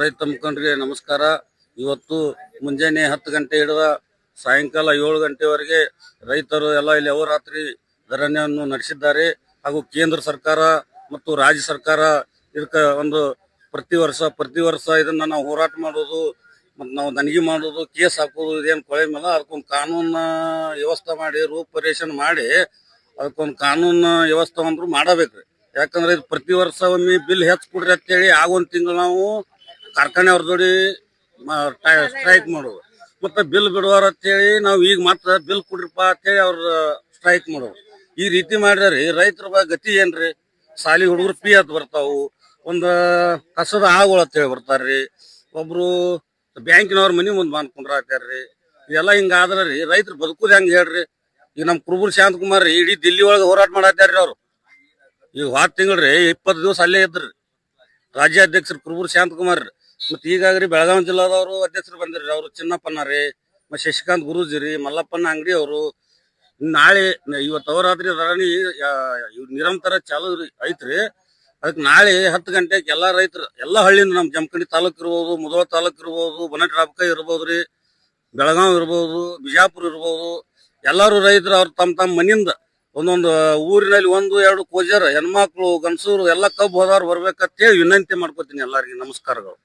ರೈತ ಮುಖಂಡರಿಗೆ ನಮಸ್ಕಾರ. ಇವತ್ತು ಮುಂಜಾನೆ 10 ಗಂಟೆ ಹಿಡಿದ ಸಾಯಂಕಾಲ 7 ಗಂಟೆವರೆಗೆ ರೈತರು ಎಲ್ಲ ಇಲ್ಲಿ ಅಹೋರಾತ್ರಿ ಧರಣಿಯನ್ನು ನಡೆಸಿದ್ದಾರೆ. ಹಾಗೂ ಕೇಂದ್ರ ಸರ್ಕಾರ ಮತ್ತು ರಾಜ್ಯ ಸರ್ಕಾರ ಇದಕ್ಕೆ ಒಂದು ಪ್ರತಿ ವರ್ಷ ಇದನ್ನ ನಾವು ಹೋರಾಟ ಮಾಡೋದು ಮತ್ತು ನಾವು ದನಿಗೆ ಮಾಡೋದು, ಕೇಸ್ ಹಾಕೋದು ಇದೇನು ಕೊಳೆ ಮೇಲೆ ಅದಕ್ಕೊಂದು ಕಾನೂನು ವ್ಯವಸ್ಥೆ ಮಾಡಿ ರೂಪರೇಷನ್ ಮಾಡಿ ಅದಕ್ಕೊಂದು ಕಾನೂನು ವ್ಯವಸ್ಥೆ ಅಂದ್ರೂ ಮಾಡಬೇಕ್ರಿ. ಯಾಕಂದ್ರೆ ಇದು ಪ್ರತಿ ವರ್ಷ ಒಮ್ಮೆ ಬಿಲ್ ಹೆಚ್ಚಿಕೊಡ್ರಿ ಅಂತೇಳಿ ಆಗೊಂದು ತಿಂಗಳು ನಾವು ಕಾರ್ಖಾನೆ ಅವ್ರ ಜೋಡಿ ಸ್ಟ್ರೈಕ್ ಮಾಡೋದು, ಮತ್ತೆ ಬಿಲ್ ಬಿಡುವಾರ ಅಂತೇಳಿ ನಾವು ಈಗ ಮತ್ತೆ ಬಿಲ್ ಕೊಡ್ರಿಪ್ಪ ಅಂತೇಳಿ ಅವ್ರ ಸ್ಟ್ರೈಕ್ ಮಾಡೋದು. ಈ ರೀತಿ ಮಾಡಿದ್ರಿ ರೈತರ ಗತಿ ಏನ್ರಿ? ಸಾಲಿ ಹುಡುಗರು ಪಿ ಅಂತ ಬರ್ತಾವು, ಒಂದು ಕಸದ ಆಗಳು ಅಂತೇಳಿ ಬರ್ತಾರ್ರಿ, ಒಬ್ರು ಬ್ಯಾಂಕಿನವ್ರ ಮನಿ ಮುಂದೆ ಮಾಡ್ಕೊಂಡ್ರ ಹಾಕ್ಯಾರ್ರಿ. ಇದೆಲ್ಲ ಹಿಂಗಾದ್ರಿ ರೈತರು ಬದುಕುದು ಹೆಂಗ್ ಹೇಳ್ರಿ? ಈಗ ನಮ್ ಕುರುಬೂರು ಶಾಂತಕುಮಾರ್ ರೀ ಇಡೀ ದಿಲ್ಲಿ ಒಳಗೆ ಹೋರಾಟ ಮಾಡತ್ತಾರ್ರಿ ಅವ್ರು. ಈಗ ಹೋದ ತಿಂಗಳ್ರಿ 20 ದಿವಸ ಅಲ್ಲೇ ಇದ್ರಿ ರಾಜ್ಯಾಧ್ಯಕ್ಷರು ಕುರುಬೂರು ಶಾಂತಕುಮಾರ್. ಮತ್ ಈಗಾಗ್ರಿ ಬೆಳಗಾವಿ ಜಿಲ್ಲಾದವರು ಅಧ್ಯಕ್ಷರು ಬಂದಿರ್ರಿ, ಅವ್ರು ಚಿನ್ನಪ್ಪನ ರೀ, ಮತ್ತೆ ಶಶಿಕಾಂತ್ ಗುರೂಜಿ ರೀ, ಮಲ್ಲಪ್ಪನ ಅಂಗಡಿ ಅವರು. ನಾಳೆ ಇವತ್ತು ಅವರಾತ್ರಿ ಧರಣಿ ನಿರಂತರ ಚಾಲು ಐತ್ರಿ. ಅದಕ್ಕೆ ನಾಳೆ 10 ಗಂಟೆಗೆ ಎಲ್ಲಾ ರೈತರು ಎಲ್ಲಾ ಹಳ್ಳಿಯಿಂದ ನಮ್ ಜಮಖಂಡಿ ತಾಲೂಕ್ ಇರ್ಬೋದು, ಮುಧೋಳ ತಾಲೂಕ್ ಇರ್ಬೋದು, ಬನಟರಾಬಕ ಇರ್ಬೋದ್ರಿ, ಬೆಳಗಾವ್ ಇರ್ಬೋದು, ಬಿಜಾಪುರ ಇರ್ಬೋದು, ಎಲ್ಲಾರು ರೈತರು ಅವ್ರ ತಮ್ಮ ಮನಿಯಿಂದ ಒಂದೊಂದು ಊರಿನಲ್ಲಿ 1-2 ಕೋಜರ್ ಹೆಣ್ಮಕ್ಳು ಗಂಡಸೂರು ಎಲ್ಲ ಕಬ್ಬು ಹೋದವ್ರು ಬರ್ಬೇಕಂತೇಳಿ ವಿನಂತಿ ಮಾಡ್ಕೋತೀನಿ ಎಲ್ಲಾರ್ಗಿ. ನಮಸ್ಕಾರಗಳು.